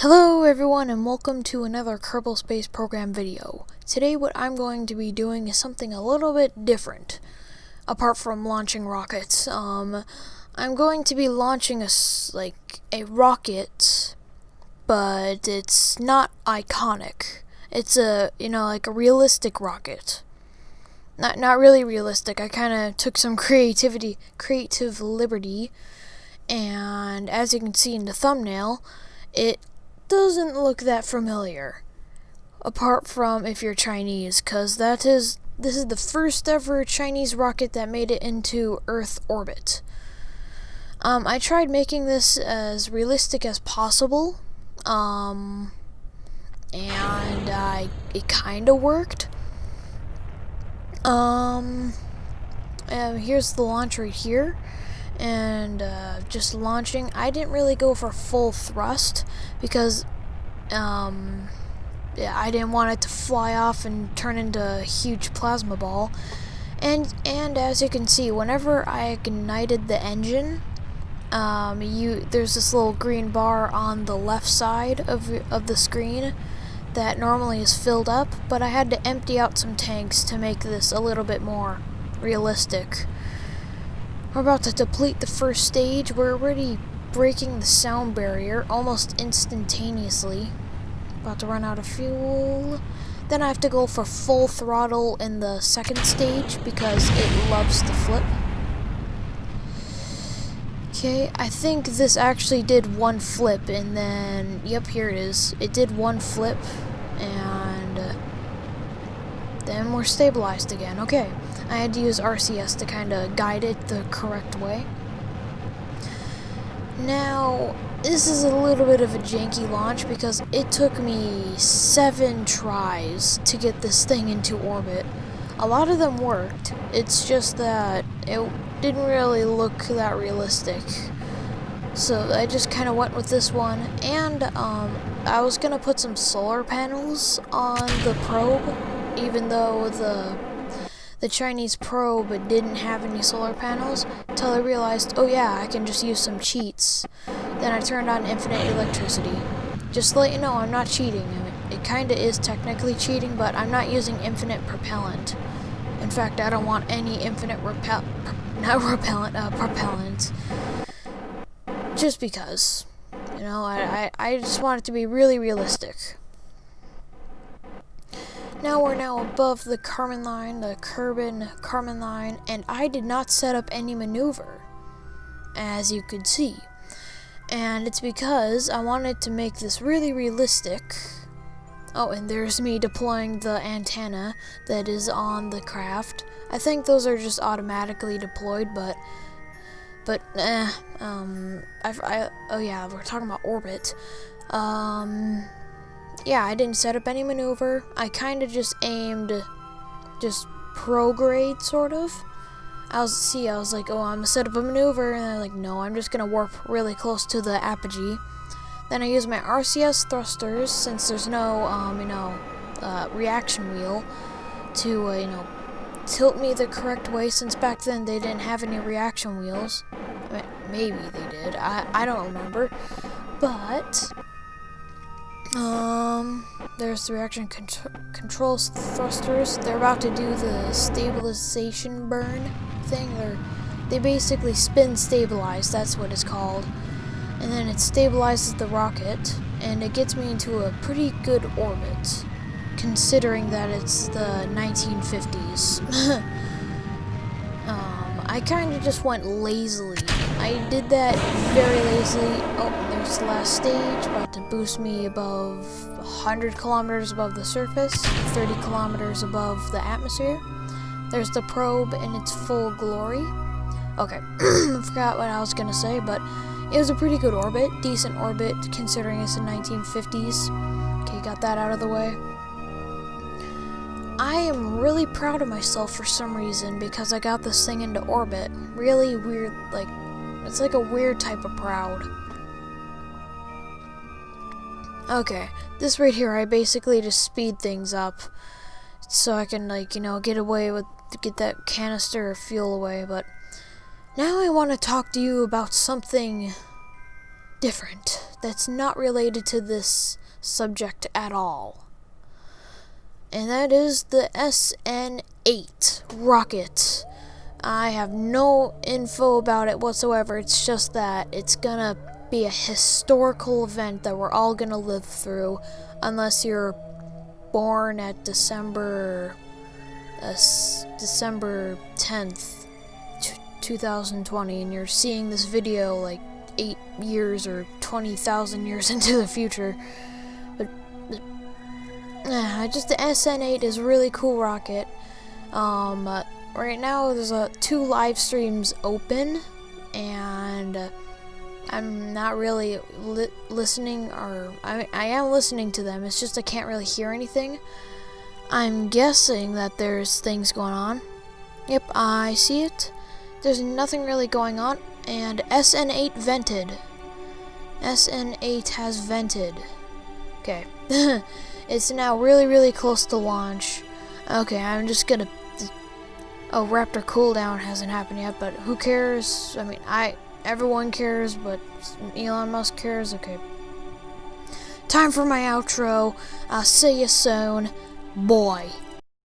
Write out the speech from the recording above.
Hello everyone and welcome to another Kerbal Space Program video. Today what I'm going to be doing is something a little bit different, apart from launching rockets. I'm going to be launching a rocket, but it's not iconic. It's a realistic rocket. Not really realistic. I kind of took some creative liberty, and as you can see in the thumbnail, it doesn't look that familiar, apart from if you're Chinese, because this is the first ever Chinese rocket that made it into Earth orbit. I tried making this as realistic as possible, and it kind of worked. Here's the launch right here. And just launching. I didn't really go for full thrust because I didn't want it to fly off and turn into a huge plasma ball. And as you can see, whenever I ignited the engine, there's this little green bar on the left side of the screen that normally is filled up, but I had to empty out some tanks to make this a little bit more realistic. We're about to deplete the first stage. We're already breaking the sound barrier almost instantaneously. About to run out of fuel. Then I have to go for full throttle in the second stage because it loves to flip. Okay, I think this actually did one flip, and then, yep, here it is. It did one flip, and then we're stabilized again. Okay. I had to use RCS to kind of guide it the correct way. Now, this is a little bit of a janky launch because it took me 7 tries to get this thing into orbit. A lot of them worked. It's just that it didn't really look that realistic. So I just kind of went with this one, and I was going to put some solar panels on the probe, even though the Chinese probe didn't have any solar panels, until I realized, oh yeah, I can just use some cheats. Then I turned on infinite electricity. Just to let you know, I'm not cheating. I mean, it kinda is technically cheating, but I'm not using infinite propellant. In fact, I don't want any infinite propellant. Just because. You know, I just want it to be really realistic. Now we're above the Kármán line, the Kármán line, and I did not set up any maneuver, as you could see. And it's because I wanted to make this really realistic. Oh, and there's me deploying the antenna that is on the craft. I think those are just automatically deployed, but oh yeah, we're talking about orbit. Yeah, I didn't set up any maneuver. I kind of just aimed just prograde, sort of. I was like, oh, I'm gonna set up a maneuver, and they're like, no, I'm just gonna warp really close to the apogee. Then I used my RCS thrusters, since there's no, reaction wheel, to, tilt me the correct way, since back then they didn't have any reaction wheels. I mean, maybe they did. I don't remember. But there's the reaction control thrusters. They're about to do the stabilization burn thing. They basically spin stabilize, that's what it's called. And then it stabilizes the rocket, and it gets me into a pretty good orbit, considering that it's the 1950s. I kind of just went lazily. I did that very lazily. Oh, there's the last stage, about to boost me above 100 kilometers above the surface, 30 kilometers above the atmosphere. There's the probe in its full glory. Okay, I forgot what I was gonna say, but it was a pretty good orbit, decent orbit, considering it's the 1950s. Okay, got that out of the way. I am really proud of myself for some reason because I got this thing into orbit. Really weird, it's like a weird type of proud. Okay, this right here, I basically just speed things up so I can, get that canister of fuel away, but now I want to talk to you about something different. that's not related to this subject at all. And that is the SN8 rocket. I have no info about it whatsoever. It's just that it's gonna be a historical event that we're all gonna live through, unless you're born at December 10th, 2020, and you're seeing this video like 8 years or 20,000 years into the future. But just the SN8 is a really cool rocket. Right now there's 2 live streams open, and I'm not really listening, or I am listening to them. It's just I can't really hear anything. I'm guessing that there's things going on. Yep, I see it. There's nothing really going on, and SN8 vented. SN8 has vented. Okay. It's now really, really close to launch. Okay, I'm just gonna... Oh, Raptor cooldown hasn't happened yet, but who cares? I mean, everyone cares, but Elon Musk cares. Okay. Time for my outro. I'll see you soon. Boy.